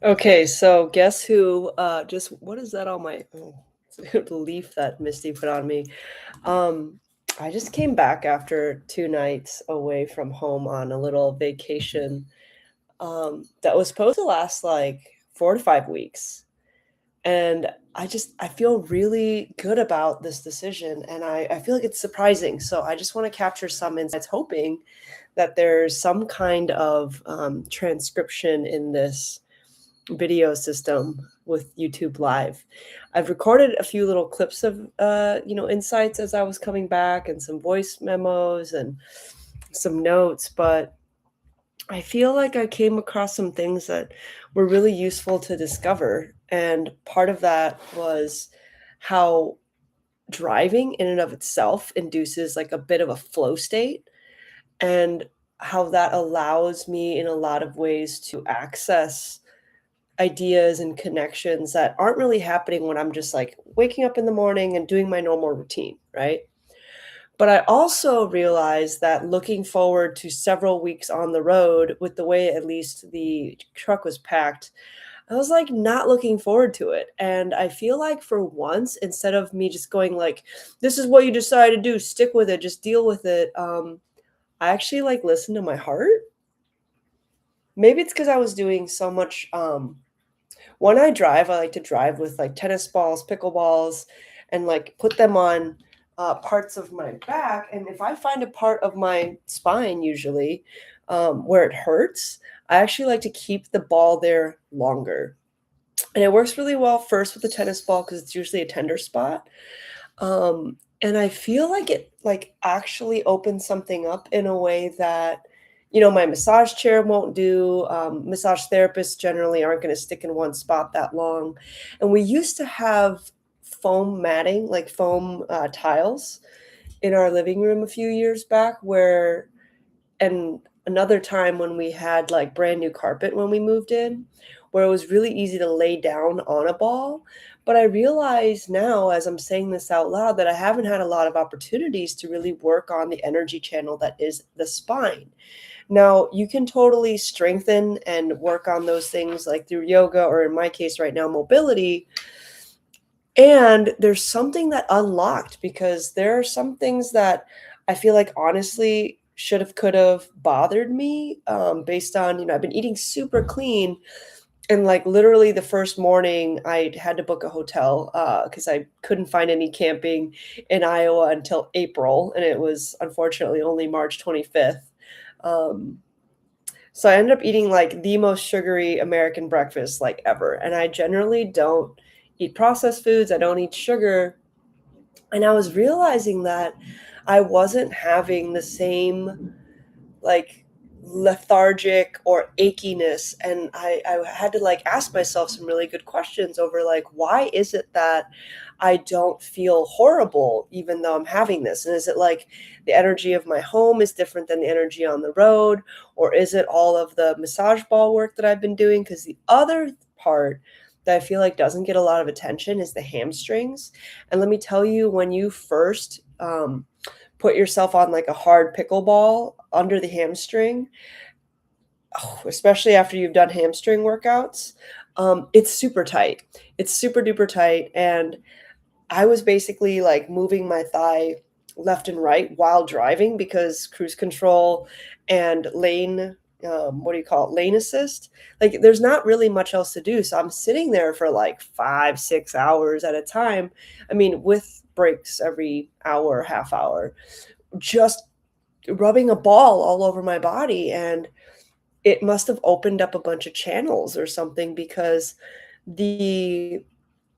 Okay, so guess who just what is that on my the leaf that Misty put on me? Um I just came back after 2 nights away from home on a little vacation that was supposed to last like 4 to 5 weeks. And I feel really good about this decision and I feel like it's surprising. So I just want to capture some insights, hoping that there's some kind of transcription in this video system with YouTube Live. I've recorded a few little clips of insights as I was coming back and some voice memos and some notes, but I feel like I came across some things that were really useful to discover. And part of that was how driving in and of itself induces like a bit of a flow state, and how that allows me in a lot of ways to access ideas and connections that aren't really happening when I'm just like waking up in the morning and doing my normal routine, right? But I also realized that looking forward to several weeks on the road with the way at least the truck was packed, I was like not looking forward to it. And I feel like for once, instead of me just going like, this is what you decided to do, stick with it, just deal with it. I actually like listened to my heart. Maybe it's because I was doing so much when I drive, I like to drive with like tennis balls, pickleballs, and like put them on parts of my back. And if I find a part of my spine, usually where it hurts, I actually like to keep the ball there longer. And it works really well first with the tennis ball because it's usually a tender spot. And I feel like it like actually opens something up in a way that, my massage chair won't do. Massage therapists generally aren't going to stick in one spot that long. And we used to have foam matting, like foam tiles in our living room a few years back, and another time when we had like brand new carpet when we moved in, where it was really easy to lay down on a ball. But I realize now, as I'm saying this out loud, that I haven't had a lot of opportunities to really work on the energy channel that is the spine. Now, you can totally strengthen and work on those things like through yoga, or in my case right now, mobility. And there's something that unlocked because there are some things that I feel like honestly should have, could have bothered me based on, I've been eating super clean. And like literally the first morning, I had to book a hotel because I couldn't find any camping in Iowa until April. And it was unfortunately only March 25th. Um, so I ended up eating like the most sugary American breakfast like ever. And I generally don't eat processed foods, I don't eat sugar. And I was realizing that I wasn't having the same like lethargic or achiness. And I had to like ask myself some really good questions over like, why is it that I don't feel horrible even though I'm having this? And is it like the energy of my home is different than the energy on the road? Or is it all of the massage ball work that I've been doing? Because the other part that I feel like doesn't get a lot of attention is the hamstrings. And let me tell you, when you first put yourself on like a hard pickleball under the hamstring, oh, especially after you've done hamstring workouts, it's super tight. It's super duper tight. And I was basically like moving my thigh left and right while driving because cruise control and lane, what do you call it? Lane assist. Like there's not really much else to do. So I'm sitting there for like 5, 6 hours at a time. I mean, with breaks every hour, half hour, just rubbing a ball all over my body. And it must have opened up a bunch of channels or something because the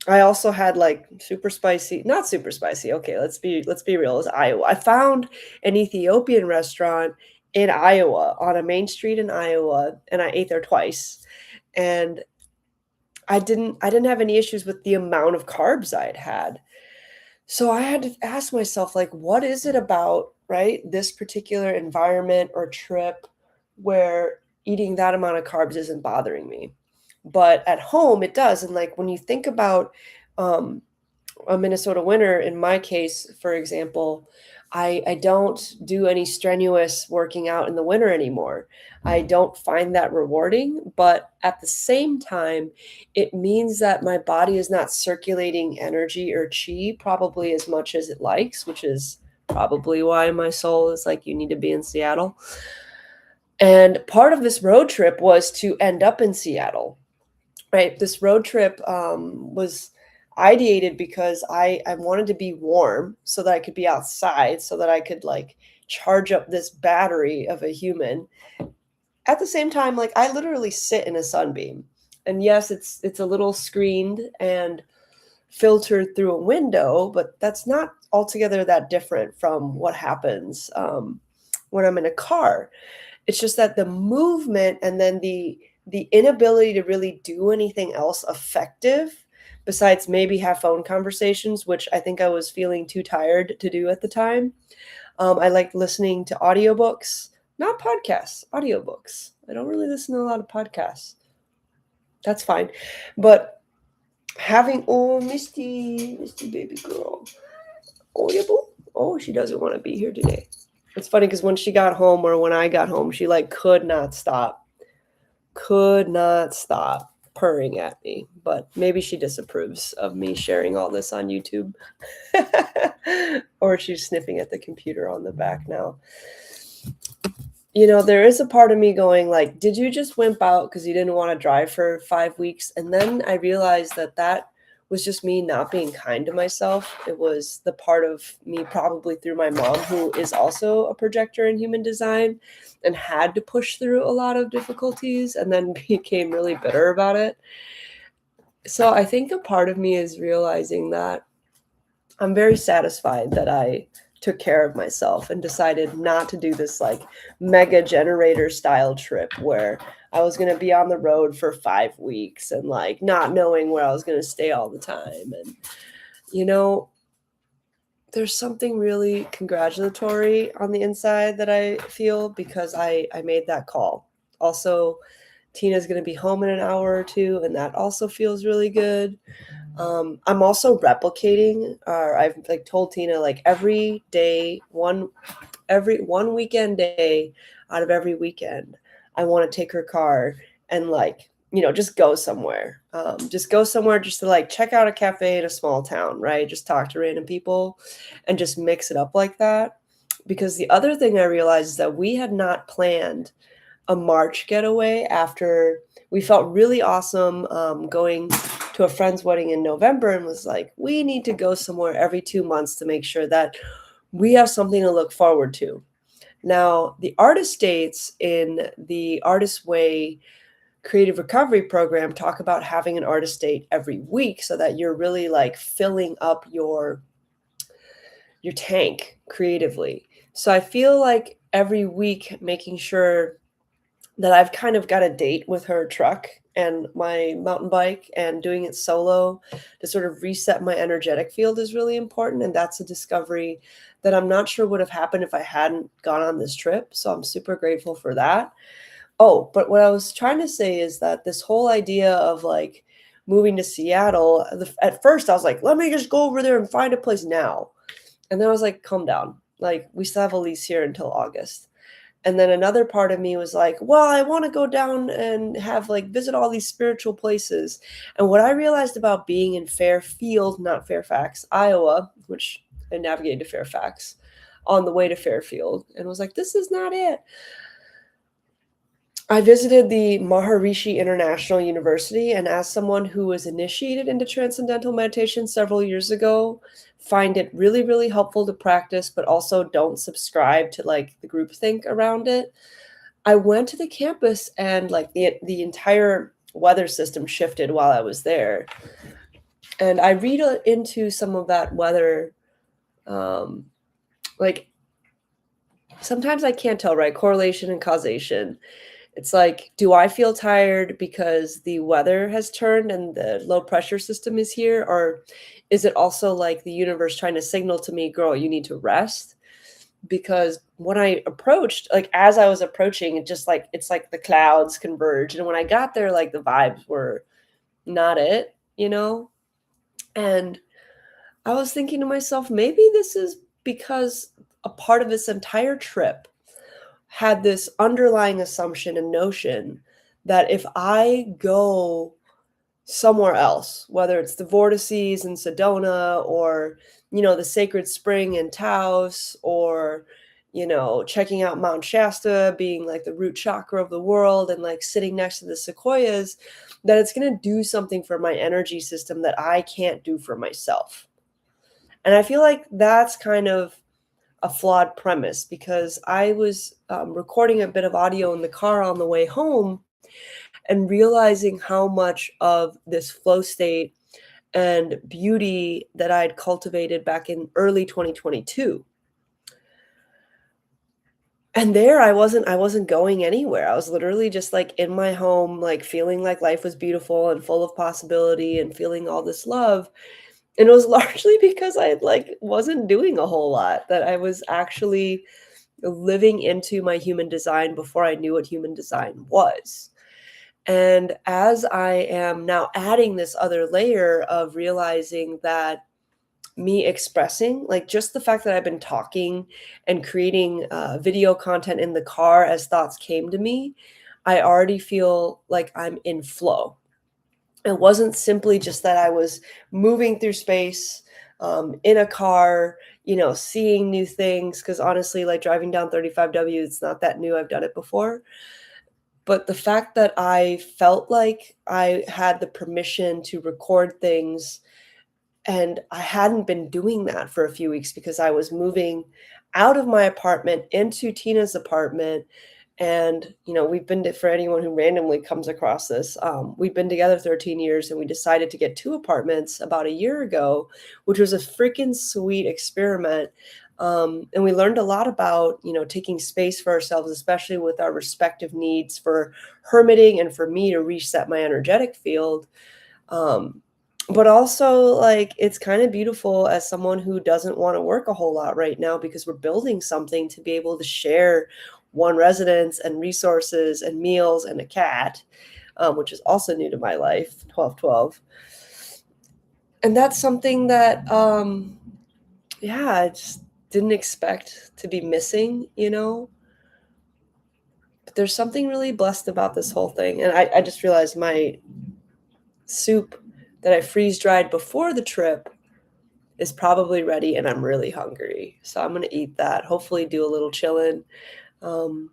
I also had like super spicy, not super spicy. Okay, let's be real. It's Iowa. I found an Ethiopian restaurant in Iowa on a main street in Iowa, and I ate there twice. And I didn't have any issues with the amount of carbs I'd had. So I had to ask myself, like, what is it about, right, this particular environment or trip where eating that amount of carbs isn't bothering me? But at home, it does. And like when you think about um, a Minnesota winter, in my case, for example, I don't do any strenuous working out in the winter anymore. I don't find that rewarding, but at the same time, it means that my body is not circulating energy or chi probably as much as it likes, which is probably why my soul is like, you need to be in Seattle. And part of this road trip was to end up in Seattle. Right, this road trip, was ideated because I wanted to be warm so that I could be outside, so that I could, like, charge up this battery of a human. At the same time, like, I literally sit in a sunbeam, and yes, it's a little screened and filtered through a window, but that's not altogether that different from what happens, when I'm in a car. It's just that the movement and then the inability to really do anything else effective besides maybe have phone conversations, which I think I was feeling too tired to do at the time. I like listening to audiobooks, not podcasts, audiobooks. I don't really listen to a lot of podcasts. That's fine. But having oh Misty baby girl. Audible? Oh, she doesn't want to be here today. It's funny because when she got home or when I got home, she like could not stop purring at me. But maybe she disapproves of me sharing all this on YouTube. Or she's sniffing at the computer on the back now. You know, there is a part of me going like, did you just wimp out because you didn't want to drive for 5 weeks? And then I realized that that was just me not being kind to myself. It was the part of me probably through my mom, who is also a projector in human design and had to push through a lot of difficulties and then became really bitter about it. So I think a part of me is realizing that I'm very satisfied that I took care of myself and decided not to do this like mega generator style trip where I was going to be on the road for 5 weeks and like not knowing where I was going to stay all the time. And, you know, there's something really congratulatory on the inside that I feel because I made that call. Also, Tina's going to be home in an hour or two, and that also feels really good. I'm also replicating, or I've like told Tina like every one weekend day out of every weekend, I want to take her car and like, you know, just go somewhere. Just go somewhere just to like check out a cafe in a small town, right? Just talk to random people and just mix it up like that. Because the other thing I realized is that we had not planned a March getaway after we felt really awesome going to a friend's wedding in November and was like, we need to go somewhere every 2 months to make sure that we have something to look forward to. Now, the artist dates in the Artist Way creative recovery program talk about having an artist date every week so that you're really like filling up your tank creatively. So I feel like every week making sure that I've kind of got a date with her truck and my mountain bike and doing it solo to sort of reset my energetic field is really important. And that's a discovery that I'm not sure would have happened if I hadn't gone on this trip. So I'm super grateful for that. Oh, but what I was trying to say is that this whole idea of like moving to Seattle, at first I was like, let me just go over there and find a place now. And then I was like, calm down. Like, we still have a lease here until August. And then another part of me was like, well, I want to go down and have like visit all these spiritual places. And what I realized about being in Fairfield, not Fairfax, Iowa, which I navigated to Fairfax on the way to Fairfield and was like, this is not it. I visited the Maharishi International University, and as someone who was initiated into transcendental meditation several years ago, find it really, really helpful to practice, but also don't subscribe to like the groupthink around it. I went to the campus and like the entire weather system shifted while I was there. And I read into some of that weather, um, like sometimes I can't tell, right? Correlation and causation. It's like, do I feel tired because the weather has turned and the low pressure system is here? Or is it also like the universe trying to signal to me, girl, you need to rest? Because when I approached, like as I was approaching, it just like, it's like the clouds converged. And when I got there, like the vibes were not it, you know? And I was thinking to myself, maybe this is because a part of this entire trip had this underlying assumption and notion that if I go somewhere else, whether it's the vortices in Sedona or, the sacred spring in Taos or, checking out Mount Shasta being like the root chakra of the world and like sitting next to the sequoias, that it's going to do something for my energy system that I can't do for myself. And I feel like that's kind of a flawed premise because I was recording a bit of audio in the car on the way home and realizing how much of this flow state and beauty that I'd cultivated back in early 2022. And there I wasn't going anywhere. I was literally just like in my home, like feeling like life was beautiful and full of possibility and feeling all this love. And it was largely because I like wasn't doing a whole lot, that I was actually living into my human design before I knew what human design was. And as I am now adding this other layer of realizing that me expressing, like just the fact that I've been talking and creating video content in the car as thoughts came to me, I already feel like I'm in flow. It wasn't simply just that I was moving through space in a car, seeing new things. Because honestly, like driving down 35W, it's not that new. I've done it before. But the fact that I felt like I had the permission to record things, and I hadn't been doing that for a few weeks because I was moving out of my apartment into Tina's apartment. And, we've been to, for anyone who randomly comes across this, we've been together 13 years and we decided to get 2 apartments about a year ago, which was a freaking sweet experiment. And we learned a lot about, taking space for ourselves, especially with our respective needs for hermiting and for me to reset my energetic field. Um, but also, like, it's kind of beautiful as someone who doesn't want to work a whole lot right now because we're building something to be able to share one residence and resources and meals and a cat, which is also new to my life, 1212. And that's something that, yeah, I just didn't expect to be missing. But there's something really blessed about this whole thing. And I just realized my soup that I freeze dried before the trip is probably ready and I'm really hungry. So I'm going to eat that, hopefully do a little chilling. Um,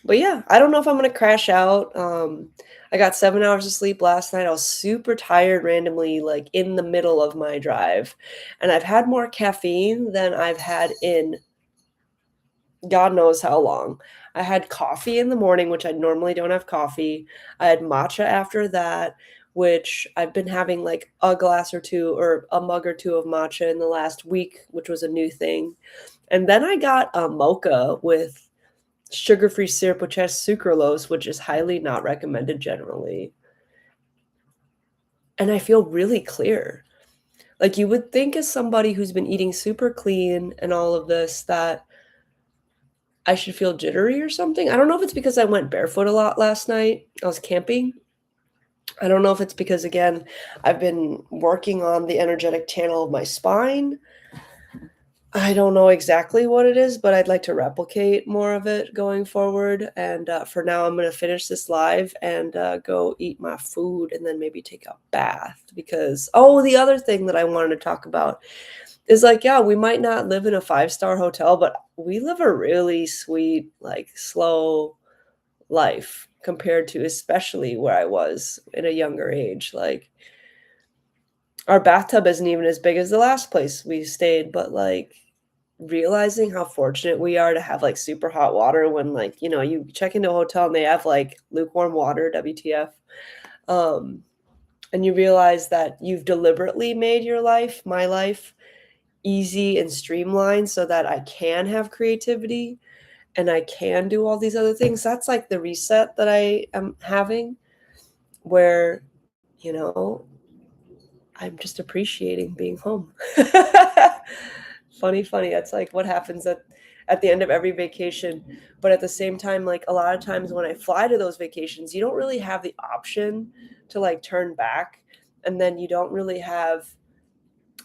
but yeah, I don't know if I'm going to crash out. I got 7 hours of sleep last night. I was super tired randomly, like in the middle of my drive. And I've had more caffeine than I've had in God knows how long. I had coffee in the morning, which I normally don't have coffee. I had matcha after that, which I've been having like a glass or two or a mug or two of matcha in the last week, which was a new thing. And then I got a mocha with sugar-free syrup, which has sucralose, which is highly not recommended generally. And I feel really clear. Like you would think as somebody who's been eating super clean and all of this that I should feel jittery or something. I don't know if it's because I went barefoot a lot last night. I was camping. I don't know if it's because, again, I've been working on the energetic channel of my spine. I don't know exactly what it is, but I'd like to replicate more of it going forward. And for now, I'm going to finish this live and go eat my food and then maybe take a bath. Because, oh, the other thing that I wanted to talk about is like, yeah, we might not live in a 5-star hotel, but we live a really sweet, like slow life compared to especially where I was in a younger age. Like our bathtub isn't even as big as the last place we stayed, but like realizing how fortunate we are to have like super hot water when like, you check into a hotel and they have like lukewarm water, WTF. Um, and you realize that you've deliberately made your life, my life, easy and streamlined so that I can have creativity and I can do all these other things. That's like the reset that I am having where, you know, I'm just appreciating being home. Funny. That's like what happens at the end of every vacation. But at the same time, like a lot of times when I fly to those vacations, you don't really have the option to like turn back. And then you don't really have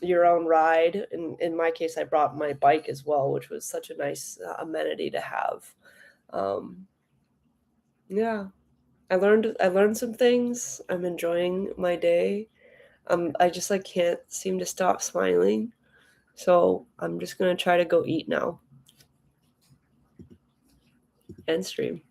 your own ride. In my case, I brought my bike as well, which was such a nice amenity to have. Um, yeah, I learned some things. I'm enjoying my day. I just like can't seem to stop smiling. So I'm just gonna try to go eat now and stream.